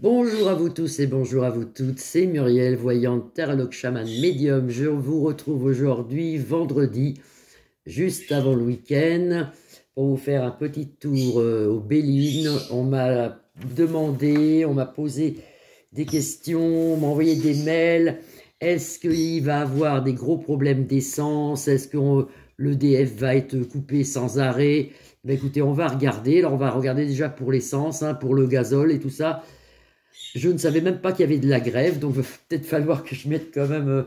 Bonjour à vous tous et bonjour à vous toutes, c'est Muriel, voyante, tarologue, chaman, médium. Je vous retrouve aujourd'hui, vendredi, juste avant le week-end, pour vous faire un petit tour aux Béline. On m'a demandé, on m'a posé des questions, on m'a envoyé des mails. Est-ce qu'il va avoir des gros problèmes d'essence? Est-ce que l'EDF va être coupé sans arrêt? Ben écoutez, on va regarder. Alors on va regarder déjà pour l'essence, hein, pour le gazole et tout ça. Je ne savais même pas qu'il y avait de la grève, donc il va peut-être falloir que je mette quand même,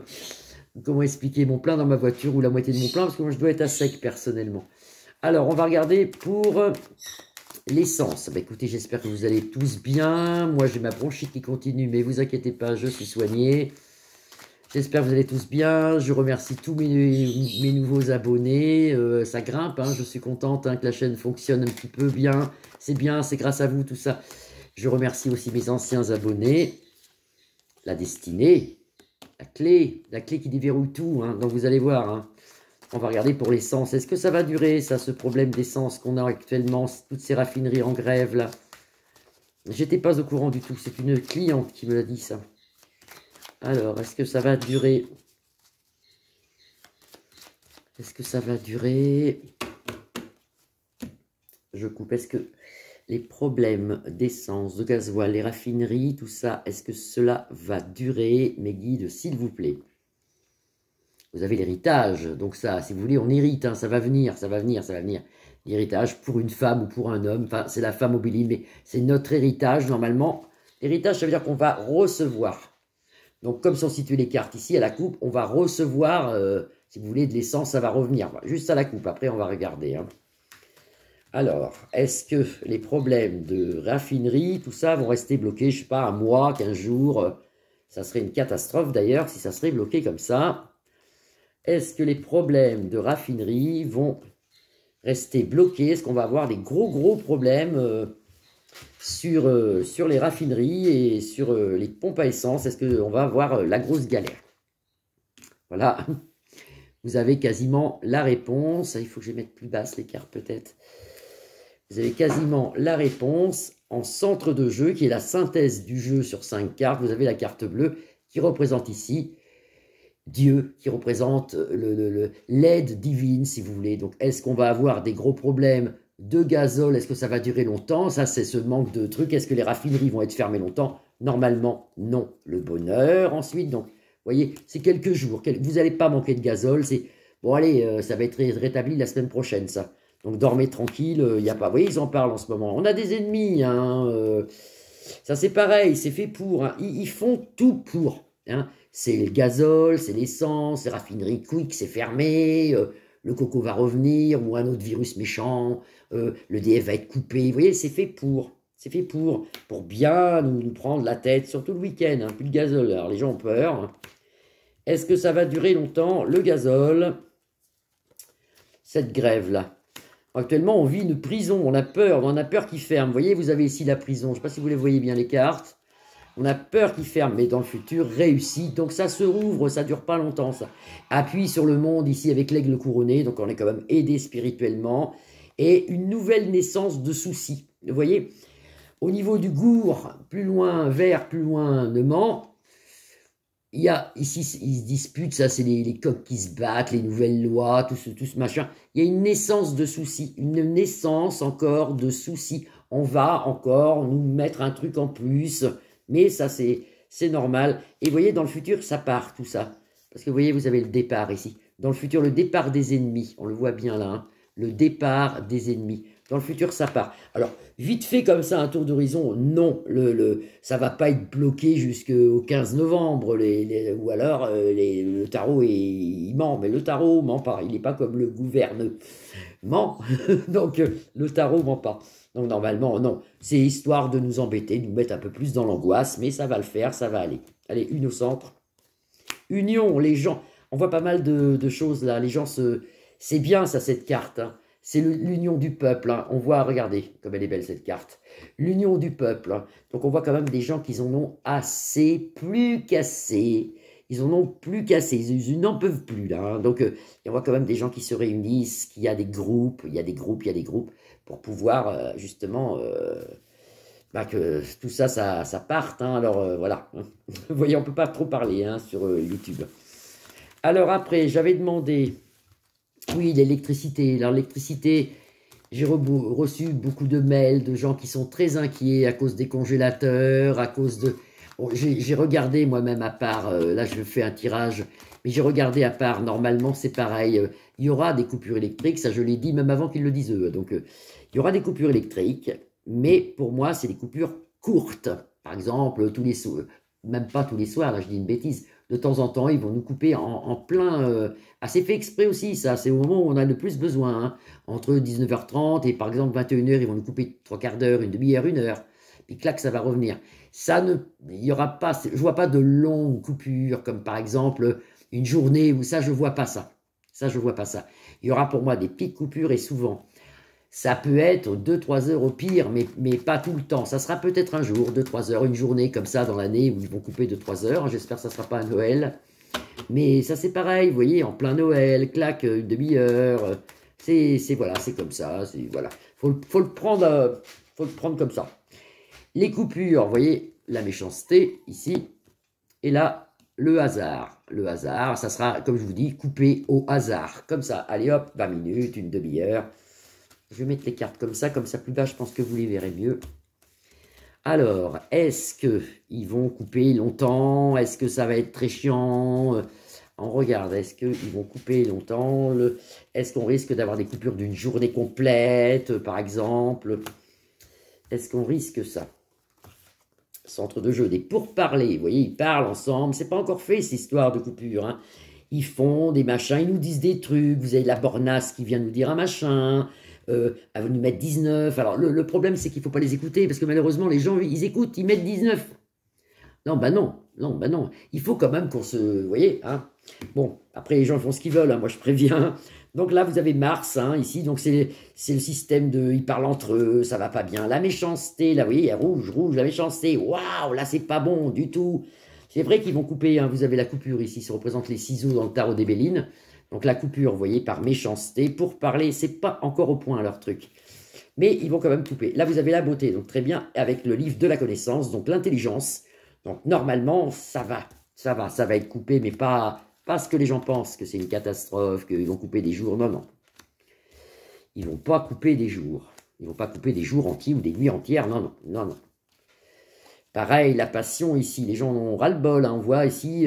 comment expliquer, mon plein dans ma voiture, ou la moitié de mon plein, parce que moi je dois être à sec personnellement. Alors, on va regarder pour l'essence. Bah, écoutez, j'espère que vous allez tous bien. Moi, j'ai ma bronchite qui continue, mais vous inquiétez pas, je suis soigné. J'espère que vous allez tous bien. Je remercie tous mes nouveaux abonnés. Ça grimpe, hein. Je suis contente, hein, que la chaîne fonctionne un petit peu bien. C'est bien, c'est grâce à vous, tout ça. Je remercie aussi mes anciens abonnés. La destinée, la clé qui déverrouille tout, hein. Donc vous allez voir, hein. On va regarder pour l'essence. Est-ce que ça va durer, ça, ce problème d'essence qu'on a actuellement, toutes ces raffineries en grève, là? J'étais pas au courant du tout. C'est une cliente qui me l'a dit, ça. Alors, est-ce que ça va durer? Est-ce que ça va durer? Je coupe. Est-ce que les problèmes d'essence, de gasoil, les raffineries, tout ça, est-ce que cela va durer, mes guides, s'il vous plaît? Vous avez l'héritage, donc ça, si vous voulez, on hérite, hein, ça va venir, ça va venir, ça va venir. L'héritage pour une femme ou pour un homme, enfin, c'est la femme au Béline, mais c'est notre héritage, normalement. L'héritage, ça veut dire qu'on va recevoir. Donc, comme sont situées les cartes ici, à la coupe, on va recevoir, si vous voulez, de l'essence, ça va revenir. Juste à la coupe, après, on va regarder, hein. Alors, est-ce que les problèmes de raffinerie, tout ça, vont rester bloqués, je ne sais pas, un mois, 15 jours? Ça serait une catastrophe, d'ailleurs, si ça serait bloqué comme ça. Est-ce que les problèmes de raffinerie vont rester bloqués? Est-ce qu'on va avoir des gros problèmes sur les raffineries et sur les pompes à essence? Est-ce qu'on va avoir la grosse galère? Voilà, vous avez quasiment la réponse. Il faut que je mette plus basse les cartes peut-être. Vous avez quasiment la réponse en centre de jeu, qui est la synthèse du jeu sur 5 cartes. Vous avez la carte bleue qui représente ici Dieu, qui représente l'aide divine, si vous voulez. Donc, est-ce qu'on va avoir des gros problèmes de gazole? Est-ce que ça va durer longtemps? Ça, c'est ce manque de trucs. Est-ce que les raffineries vont être fermées longtemps? Normalement, non. Le bonheur, ensuite. Donc, vous voyez, c'est quelques jours. Vous n'allez pas manquer de gazole. C'est bon, allez, ça va être rétabli la semaine prochaine, ça. Donc, dormez tranquille. Il n'y a pas... Vous voyez, ils en parlent en ce moment. On a des ennemis, hein. Ça, c'est pareil. C'est fait pour. Hein. Ils font tout pour. Hein. C'est le gazole, c'est l'essence, les raffineries Quick, c'est fermé, le coco va revenir, ou un autre virus méchant, le DF va être coupé. Vous voyez, c'est fait pour. C'est fait pour bien nous prendre la tête, surtout le week-end, hein, plus de gazole. Alors les gens ont peur. Est-ce que ça va durer longtemps, le gazole, cette grève-là? Actuellement, on vit une prison, on a peur qu'il ferme. Vous voyez, vous avez ici la prison. Je ne sais pas si vous les voyez bien, les cartes. On a peur qu'il ferme, mais dans le futur, réussit. Donc ça se rouvre, ça dure pas longtemps, ça. Appuie sur le monde ici avec l'aigle couronné, donc on est quand même aidé spirituellement. Et une nouvelle naissance de soucis. Vous voyez, au niveau du Gour, plus loin vers, plus loin Neman, il y a ici, ils se disputent, ça c'est les coqs qui se battent, les nouvelles lois, tout ce machin. Il y a une naissance de soucis, une naissance encore de soucis. On va encore nous mettre un truc en plus. Mais ça, c'est normal. Et vous voyez, dans le futur, ça part, tout ça. Parce que vous voyez, vous avez le départ ici. Dans le futur, le départ des ennemis. On le voit bien là. Hein, le départ des ennemis. Dans le futur, ça part. Alors, vite fait comme ça, un tour d'horizon, non. Ça ne va pas être bloqué jusqu'au 15 novembre. Ou alors, le tarot, il ment. Mais le tarot ment pas. Il n'est pas comme le gouvernement. Donc, le tarot ment pas. Donc normalement, non. C'est histoire de nous embêter, de nous mettre un peu plus dans l'angoisse, mais ça va le faire, ça va aller. Allez, une au centre. Union, les gens. On voit pas mal de choses là. Les gens se... C'est bien ça, cette carte. Hein. C'est l'union du peuple. Hein. On voit, regardez, comme elle est belle cette carte. L'union du peuple. Hein. Donc on voit quand même des gens qui en ont assez, plus qu'assez. Ils en ont plus qu'assez. Ils n'en peuvent plus là. Hein. Donc on voit quand même des gens qui se réunissent, qu'il y a des groupes, il y a des groupes, il y a des groupes, pour pouvoir justement bah, que tout ça, ça parte. Hein, alors, voilà. Vous voyez, on ne peut pas trop parler hein, sur YouTube. Alors après, j'avais demandé, oui, l'électricité. Alors, l'électricité, j'ai reçu beaucoup de mails de gens qui sont très inquiets à cause des congélateurs, à cause de... Bon, j'ai regardé moi-même à part, là je fais un tirage, mais j'ai regardé à part, normalement c'est pareil, il y aura des coupures électriques, ça je l'ai dit même avant qu'ils le disent eux, donc il y aura des coupures électriques, mais pour moi c'est des coupures courtes, par exemple tous les soirs, même pas tous les soirs, là je dis une bêtise, de temps en temps ils vont nous couper en plein, ah c'est fait exprès aussi ça, c'est au moment où on a le plus besoin, hein, entre 19h30 et par exemple 21h, ils vont nous couper 3/4 d'heure, une demi-heure, 1 heure, puis clac ça va revenir. Ça ne, il y aura pas, je vois pas de longues coupures comme par exemple une journée où ça je vois pas ça. Ça je vois pas ça. Il y aura pour moi des petites coupures et souvent ça peut être 2-3 heures au pire, mais pas tout le temps. Ça sera peut-être un jour, 2-3 heures, une journée comme ça dans l'année où ils vont couper 2-3 heures. J'espère que ça sera pas à Noël. Mais ça c'est pareil, vous voyez, en plein Noël, clac, une demi-heure. C'est voilà, c'est comme ça. Voilà, faut le prendre comme ça. Les coupures, vous voyez, la méchanceté, ici, et là, le hasard. Le hasard, ça sera, comme je vous dis, coupé au hasard. Comme ça, allez hop, 20 minutes, une demi-heure. Je vais mettre les cartes comme ça plus bas, je pense que vous les verrez mieux. Alors, est-ce qu'ils vont couper longtemps? Est-ce que ça va être très chiant? On regarde, est-ce qu'ils vont couper longtemps? Est-ce qu'on risque d'avoir des coupures d'une journée complète, par exemple? Est-ce qu'on risque ça? Centre de jeu, des pourparlers, vous voyez, ils parlent ensemble, c'est pas encore fait cette histoire de coupure, hein. Ils font des machins, ils nous disent des trucs, vous avez la bornasse qui vient nous dire un machin, elle va nous mettre 19, alors le problème c'est qu'il faut pas les écouter, parce que malheureusement les gens, ils écoutent, ils mettent 19. Non, bah non, non, bah non, il faut quand même qu'on se, vous voyez, hein. Bon, après les gens font ce qu'ils veulent, hein, moi je préviens. Donc là, vous avez Mars, hein, ici, donc c'est le système de... Ils parlent entre eux, ça va pas bien. La méchanceté, là, vous voyez, rouge, rouge, la méchanceté, waouh, là, c'est pas bon du tout. C'est vrai qu'ils vont couper, hein, vous avez la coupure ici, ça représente les ciseaux dans le tarot des Bélines. Donc la coupure, vous voyez, par méchanceté, pour parler, c'est pas encore au point leur truc. Mais ils vont quand même couper. Là, vous avez la beauté, donc très bien, avec le livre de la connaissance, donc l'intelligence. Donc normalement, ça va être coupé, mais pas ce que les gens pensent, que c'est une catastrophe, qu'ils vont couper des jours. Non, non. Ils ne vont pas couper des jours. Ils ne vont pas couper des jours entiers ou des nuits entières. Non, non, non, non. Pareil, la passion ici, les gens ont ras-le-bol. Hein, on voit ici...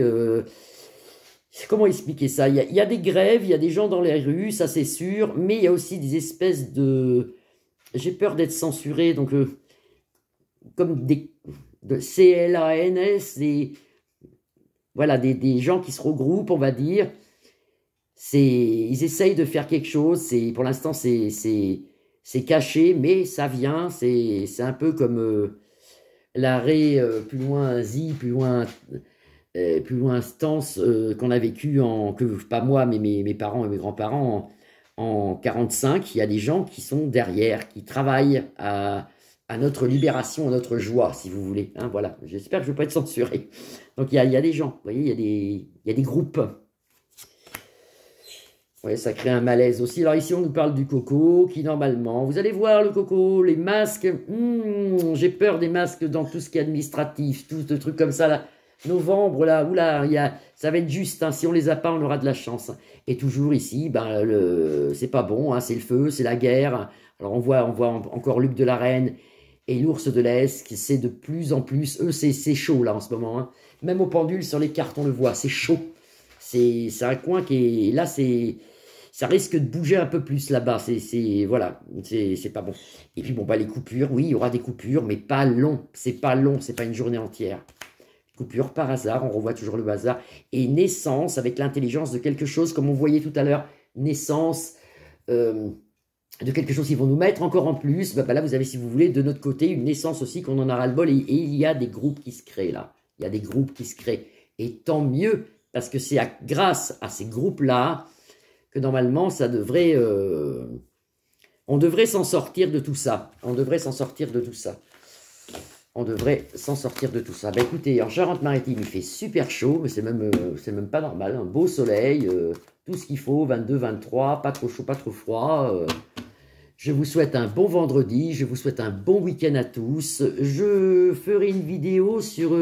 comment expliquer ça? Il y a des grèves, il y a des gens dans les rues, ça c'est sûr, mais il y a aussi des espèces de... J'ai peur d'être censuré, donc... comme des... de CLANS, voilà, des gens qui se regroupent, on va dire. Ils essayent de faire quelque chose. Pour l'instant, c'est caché, mais ça vient. C'est un peu comme l'arrêt plus loin Z, plus loin Stance qu'on a vécu pas moi, mais mes parents et mes grands-parents en 45. Il y a des gens qui sont derrière, qui travaillent à notre libération, à notre joie, si vous voulez. Hein, voilà, j'espère que je ne vais pas être censuré. Donc, il y a des gens, vous voyez, il y a des groupes. Ouais, ça crée un malaise aussi. Alors ici, on nous parle du coco, qui normalement, vous allez voir le coco, les masques, j'ai peur des masques dans tout ce qui est administratif, tout ce truc comme ça, là. Novembre, là, oula, ça va être juste, hein, si on les a pas, on aura de la chance. Et toujours ici, ben, c'est pas bon, hein, c'est le feu, c'est la guerre. Alors on voit encore Luc de la Reine et l'ours de l'Est, c'est de plus en plus, eux c'est chaud là en ce moment, hein. Même au pendule sur les cartes on le voit, c'est chaud, c'est un coin qui est, là ça risque de bouger un peu plus là-bas, voilà, c'est pas bon. Et puis bon, bah les coupures, oui, il y aura des coupures, mais pas long, c'est pas une journée entière. Coupure par hasard, on revoit toujours le hasard, et naissance avec l'intelligence de quelque chose, comme on voyait tout à l'heure, naissance, de quelque chose qu'ils vont nous mettre encore en plus, bah là vous avez, si vous voulez, de notre côté, une naissance aussi qu'on en a ras-le-bol, et il y a des groupes qui se créent là, il y a des groupes qui se créent, et tant mieux, parce que c'est grâce à ces groupes-là que normalement ça devrait, on devrait s'en sortir de tout ça, on devrait s'en sortir de tout ça. On devrait s'en sortir de tout ça. Bah écoutez, en Charente-Maritime, il fait super chaud, mais c'est même pas normal. Un beau soleil, tout ce qu'il faut, 22, 23, pas trop chaud, pas trop froid. Je vous souhaite un bon vendredi, je vous souhaite un bon week-end à tous. Je ferai une vidéo sur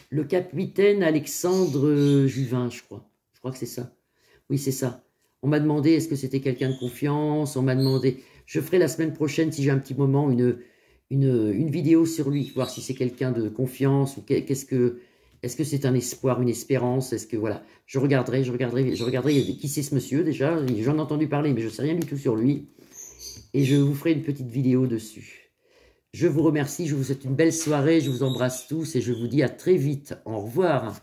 le capitaine Alexandre Juvin, je crois. Je crois que c'est ça. Oui, c'est ça. On m'a demandé est-ce que c'était quelqu'un de confiance. On m'a demandé... Je ferai la semaine prochaine, si j'ai un petit moment, une vidéo sur lui, voir si c'est quelqu'un de confiance ou qu'est-ce que... Est-ce que c'est un espoir, une espérance? Est-ce que, voilà, je regarderai qui c'est ce monsieur, déjà. J'en ai entendu parler, mais je ne sais rien du tout sur lui. Et je vous ferai une petite vidéo dessus. Je vous remercie, je vous souhaite une belle soirée, je vous embrasse tous et je vous dis à très vite. Au revoir.